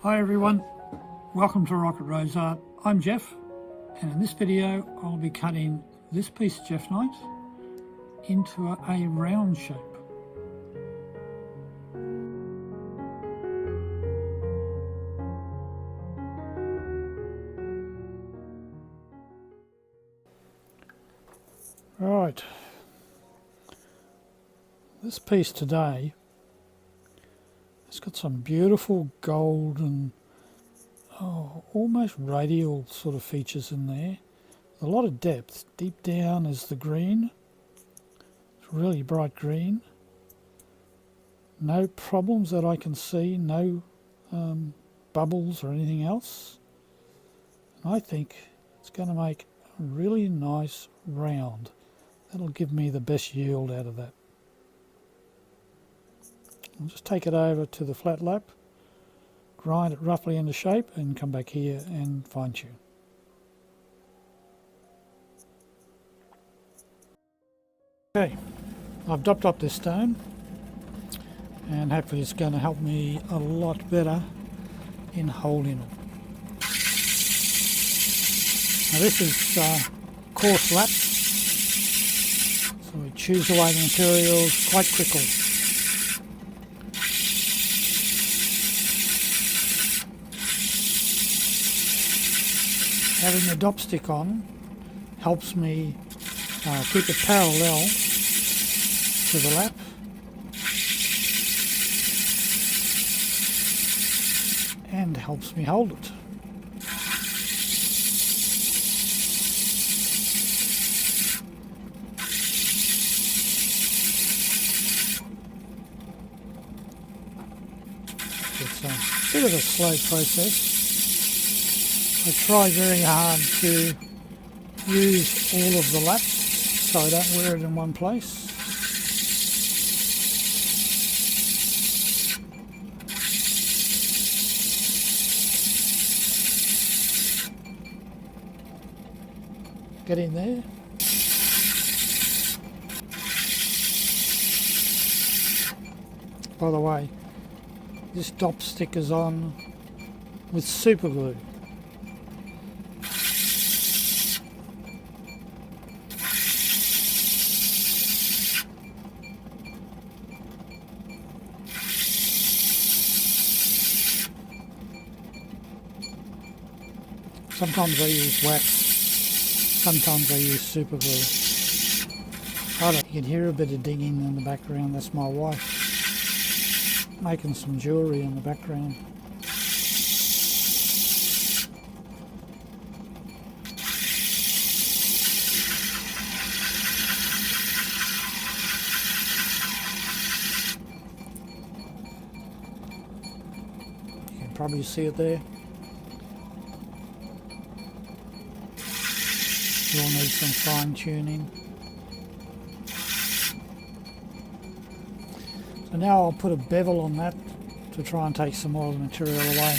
Hi everyone, welcome to Rocket Rose Art. I'm Jeff, and in this video I'll be cutting this piece of Jeffnite into a round shape. Right, this piece today, it's got some beautiful gold and almost radial sort of features in there. A lot of depth. Deep down is the green. It's really bright green. No problems that I can see. No bubbles or anything else. And I think it's going to make a really nice round. That'll give me the best yield out of that. I'll just take it over to the flat lap, grind it roughly into shape, and come back here and fine tune. Okay, I've dopped up this stone, and hopefully it's going to help me a lot better in holding it. Now this is coarse lap, so it chews away the materials quite quickly. Having the dop stick on helps me keep it parallel to the lap. And helps me hold it. It's a bit of a slow process. I try very hard to use all of the laps so I don't wear it in one place. Get in there. By the way, this dop stick is on with super glue. Sometimes I use wax, sometimes I use super glue. You can hear a bit of digging in the background. That's my wife making some jewellery in the background. You can probably see it there. We'll need some fine tuning. So now I'll put a bevel on that to try and take some more of the material away.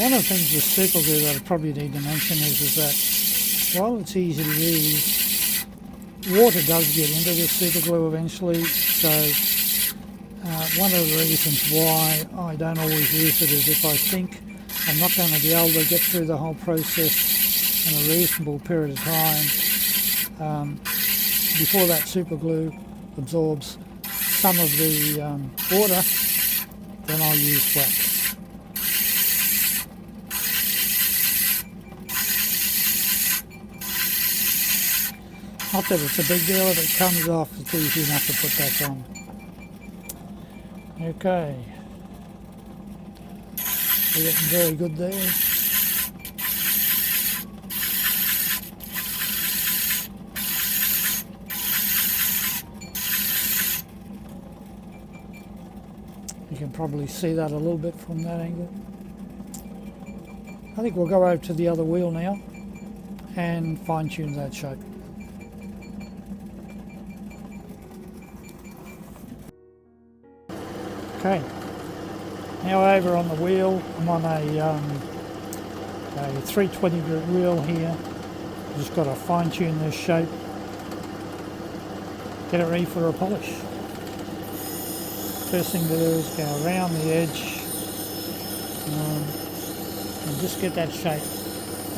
One of the things with super glue that I probably need to mention is that while it's easy to use, water does get into the super glue eventually. So one of the reasons why I don't always use it is if I think I'm not going to be able to get through the whole process in a reasonable period of time before that super glue absorbs some of the water, then I'll use wax. Not that it's a big deal. If it comes off, it's easy enough to put that on. Okay. We're getting very good there. You can probably see that a little bit from that angle. I think we'll go over to the other wheel now and fine tune that shape. Okay. Now over on the wheel, I'm on a 320 grit wheel here. Just got to fine tune this shape, get it ready for a polish. first thing to do is go around the edge and just get that shape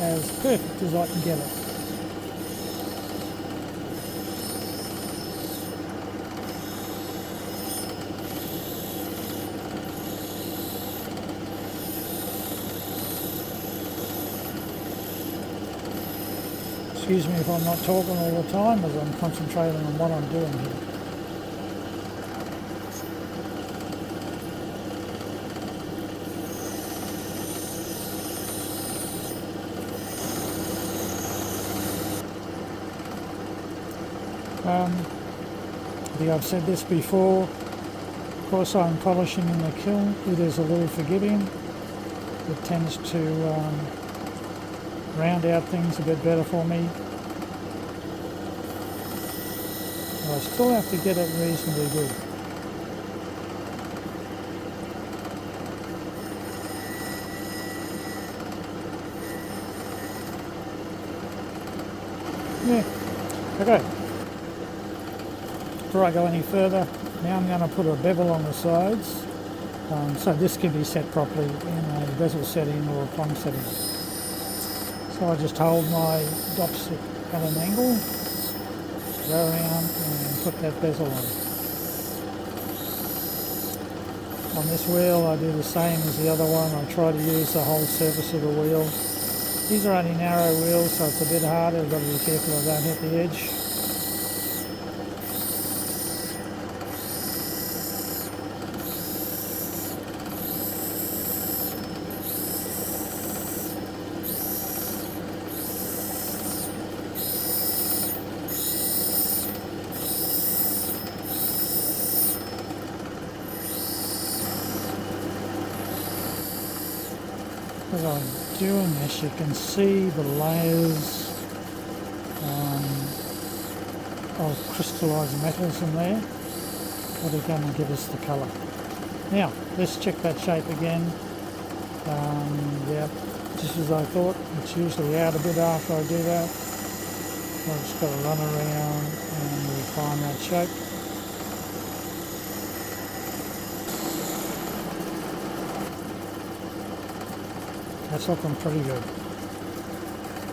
as perfect as I can get it. Excuse me if I'm not talking all the time, as I'm concentrating on what I'm doing here. I think I've said this before. Of course, I'm polishing in the kiln. It is a little forgiving. It tends to round out things a bit better for me. But I still have to get it reasonably good. Yeah, okay. Before I go any further, now I'm going to put a bevel on the sides, so this can be set properly in a bezel setting or a plumb setting. So I just hold my dopstick at an angle, go around and put that bezel on. On this wheel I do the same as the other one. I try to use the whole surface of the wheel. These are only narrow wheels, so it's a bit harder. I've got to be careful I don't hit the edge. As I'm doing this, you can see the layers of crystallised metals in there that are going to give us the colour. Now, let's check that shape again. Yep, just as I thought. It's usually out a bit after I do that. So I've just got to run around and refine that shape. That's looking pretty good.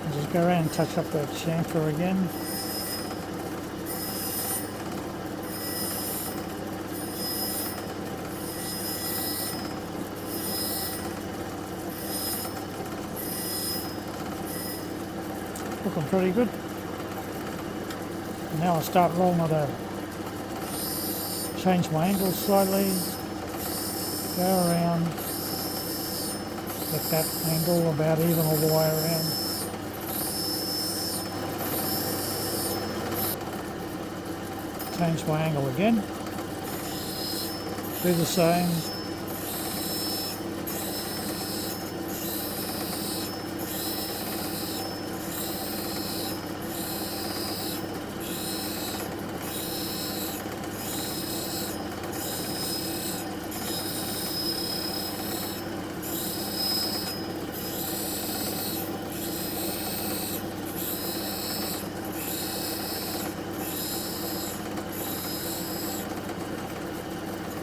I'll just go around and touch up that chamfer again. Looking pretty good. And now I'll start rolling it over. Change my angle slightly. Go around. Get that angle about even all the way around. Change my angle again. Do the same.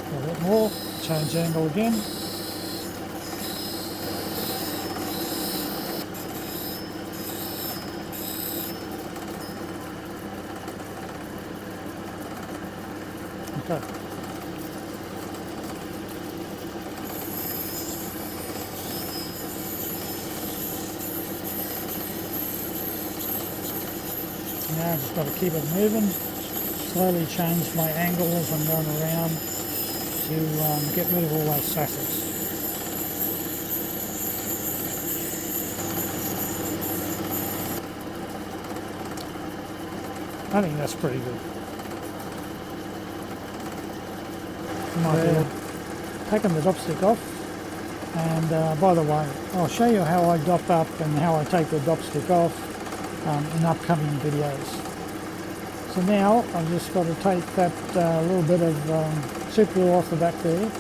A bit more, change angle again. Okay. Now I've just got to keep it moving. Slowly change my angle as I'm going around to get rid of all those facets. I think that's pretty good. Taking the dopstick off, and by the way, I'll show you how I dop up and how I take the dopstick off in upcoming videos. So now I've just got to take that little bit of super glue off the back there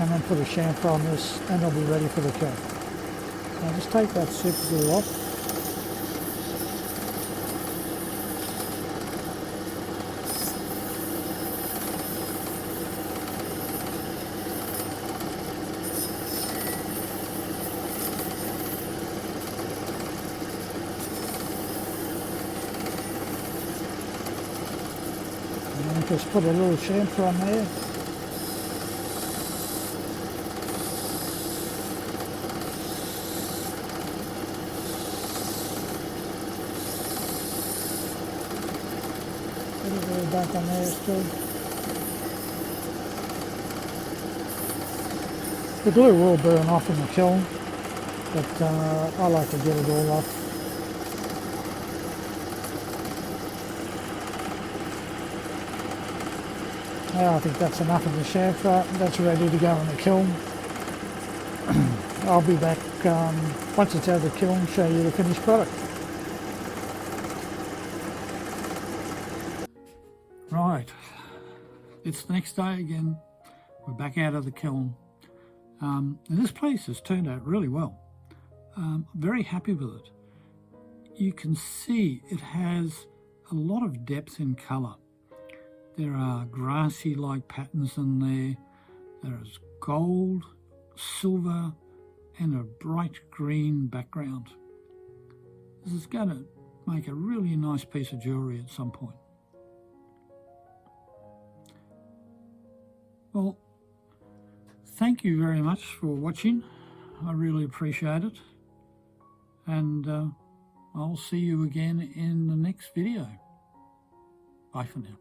and then put a chamfer on this and it'll be ready for the kiln. So I'll just take that super glue off. just put a little chamfer on there. Put it right back on there still. The glue will burn off in the kiln, but I like to get it all off. Now I think that's enough of the chamfer. That's ready to go in the kiln. I'll be back once it's out of the kiln, show you the finished product. Right, it's the next day again. We're back out of the kiln. And this place has turned out really well. I'm very happy with it. You can see it has a lot of depth in colour. There are grassy-like patterns in there. There is gold, silver, and a bright green background. This is going to make a really nice piece of jewellery at some point. Well, thank you very much for watching. I really appreciate it. And I'll see you again in the next video. Bye for now.